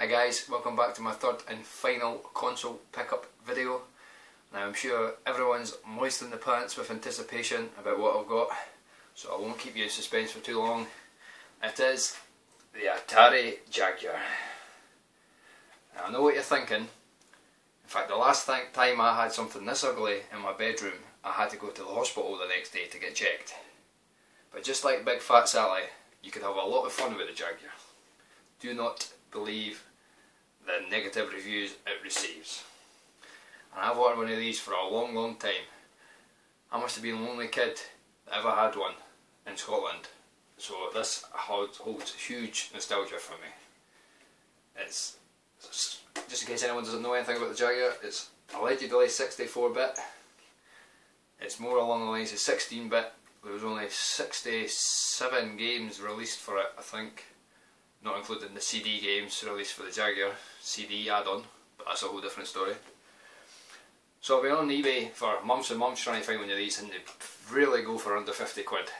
Hi guys, welcome back to my third and final console pickup video. Now I'm sure everyone's moist in the pants with anticipation about what I've got, so I won't keep you in suspense for too long. It is the Atari Jaguar. Now I know what you're thinking. In fact, the last time I had something this ugly in my bedroom, I had to go to the hospital the next day to get checked. But just like Big Fat Sally, you could have a lot of fun with the Jaguar. Do not believe the negative reviews it receives. And I've wanted one of these for a long time. I must have been the only kid that ever had one in Scotland, so this holds huge nostalgia for me. It's just in case anyone doesn't know anything about the Jaguar, it's allegedly 64-bit. It's more along the lines of 16-bit. There was only 67 games released for it, I think, not including the CD games released for the Jaguar CD add-on, but that's a whole different story. So I've been on eBay for months and months trying to find one of these, and they really go for under 50 quid.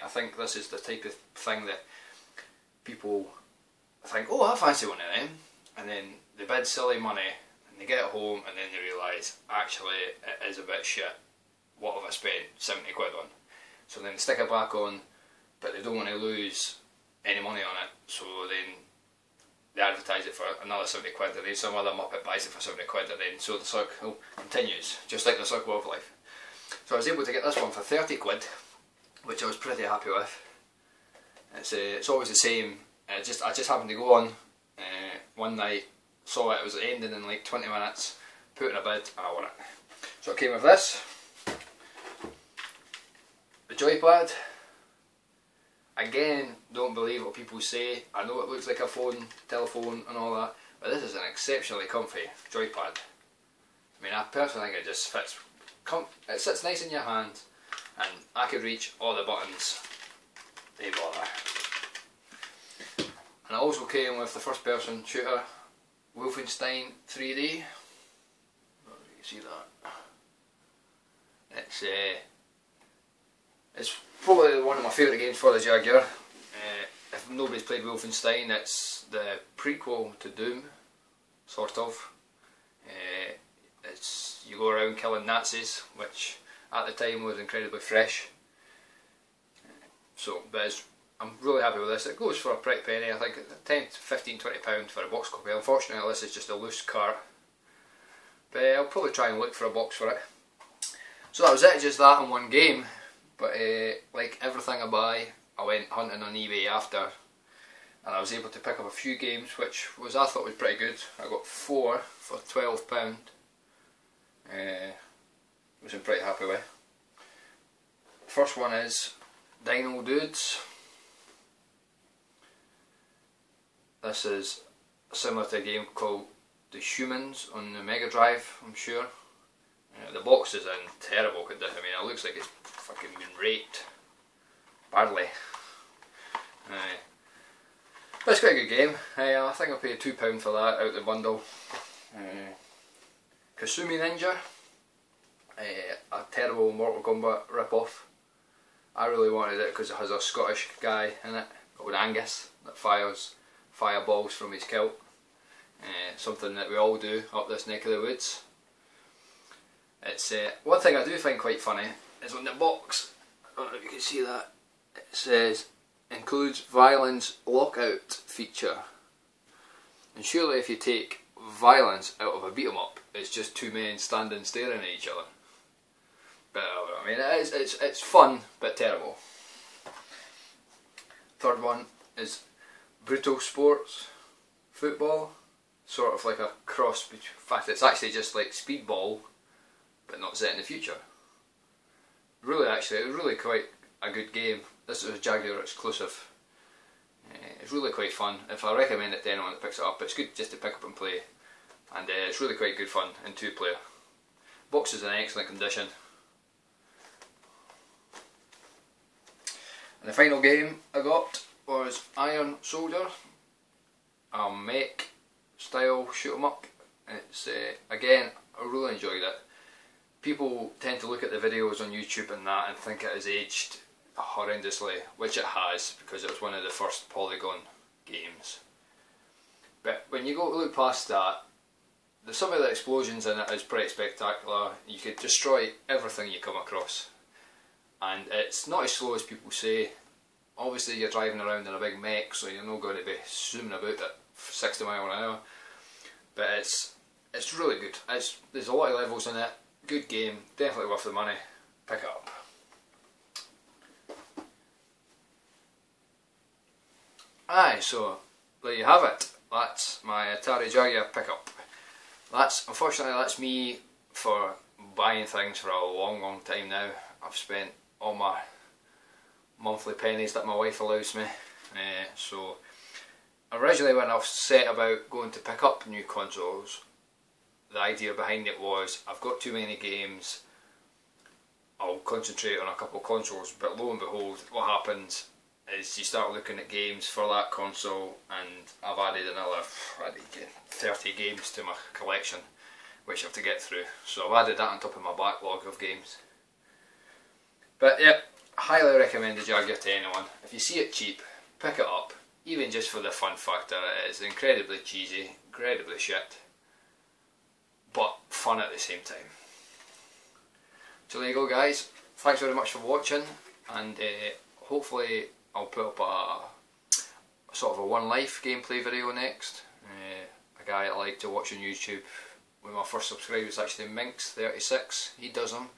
I think this is the type of thing that people think, oh, I fancy one of them, and then they bid silly money and they get it home and then they realise actually it is a bit shit. What have I spent 70 quid on? So then they stick it back on, but they don't want to lose any money on it, so then they advertise it for another 70 quid, and then some other muppet buys it for 70 quid, and then so the circle continues, just like the circle of life. So I was able to get this one for 30 quid, which I was pretty happy with. It's always the same. I just happened to go on one night, saw it was ending in like 20 minutes, put in a bid, and I won it. So it came with this, the Joypad. Again, don't believe what people say. I know it looks like a phone, telephone and all that, but this is an exceptionally comfy Joypad. I mean, I personally think it just fits, it sits nice in your hand, and I could reach all the buttons, they bother. And it also came with the first person shooter, Wolfenstein 3D. You can see that. It's probably one of my favourite games for the Jaguar. If nobody's played Wolfenstein, it's the prequel to Doom, sort of. You go around killing Nazis, which at the time was incredibly fresh. I'm really happy with this. It goes for a pretty penny, I think 10 to 15, 20 pounds for a box copy. Unfortunately this is just a loose cart, but I'll probably try and look for a box for it. So that was it, just that and one game. But like everything I buy, I went hunting on eBay after, and I was able to pick up a few games which I thought was pretty good. I got 4 for £12, which I'm pretty happy with. First one is Dino Dudes. This is similar to a game called The Humans on the Mega Drive, I'm sure. The box is in terrible condition. I mean, it looks like it's fucking been raped badly. But it's quite a good game. I think I paid £2 for that out of the bundle. Kasumi Ninja, a terrible Mortal Kombat rip-off. I really wanted it because it has a Scottish guy in it called Angus that fires fireballs from his kilt. Something that we all do up this neck of the woods. It's one thing I do find quite funny is on the box, I don't know if you can see that, it says includes violence lockout feature. And surely if you take violence out of a beat 'em up, it's just two men standing staring at each other. But I mean, it's fun but terrible. Third one is Brutal Sports Football, sort of like a cross between, in fact it's actually just like Speedball but not set in the future. Really quite a good game. This is a Jaguar exclusive. It's really quite fun. If I recommend it to anyone that picks it up, it's good just to pick up and play, and it's really quite good fun in 2-player. Box is in excellent condition. And the final game I got was Iron Soldier, a mech style shoot 'em up. It's again, I really enjoyed it. People tend to look at the videos on YouTube and that and think it has aged horrendously, which it has, because it was one of the first Polygon games. But when you go look past that, some of the explosions in it is pretty spectacular. You could destroy everything you come across, and it's not as slow as people say. Obviously you're driving around in a big mech, so you're not going to be zooming about at 60 miles an hour, but it's really good. There's a lot of levels in it, good game, definitely worth the money, pick it up. Aye, so there you have it, that's my Atari Jaguar pickup. Unfortunately that's me for buying things for a long time now. I've spent all my monthly pennies that my wife allows me. So originally when I set about going to pick up new consoles, the idea behind it was, I've got too many games, I'll concentrate on a couple of consoles, but lo and behold, what happens is you start looking at games for that console, and I've added another 30 games to my collection, which I have to get through. So I've added that on top of my backlog of games. But yeah, highly recommend the Jaguar to anyone. If you see it cheap, pick it up, even just for the fun factor. It is incredibly cheesy, incredibly shit, but fun at the same time. So there you go guys, thanks very much for watching, and hopefully I'll put up a sort of a One Life gameplay video next. A guy I like to watch on YouTube, one of my first subscribers is actually Minx36, he does them.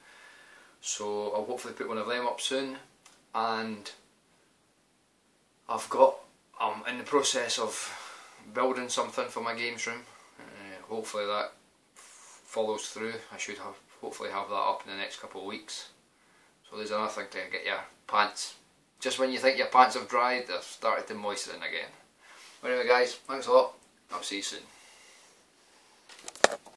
So I'll hopefully put one of them up soon, and I'm in the process of building something for my games room. Hopefully that follows through. I should hopefully have that up in the next couple of weeks. So there's another thing to get your pants. Just when you think your pants have dried, they've started to moisten again. Anyway guys, thanks a lot. I'll see you soon.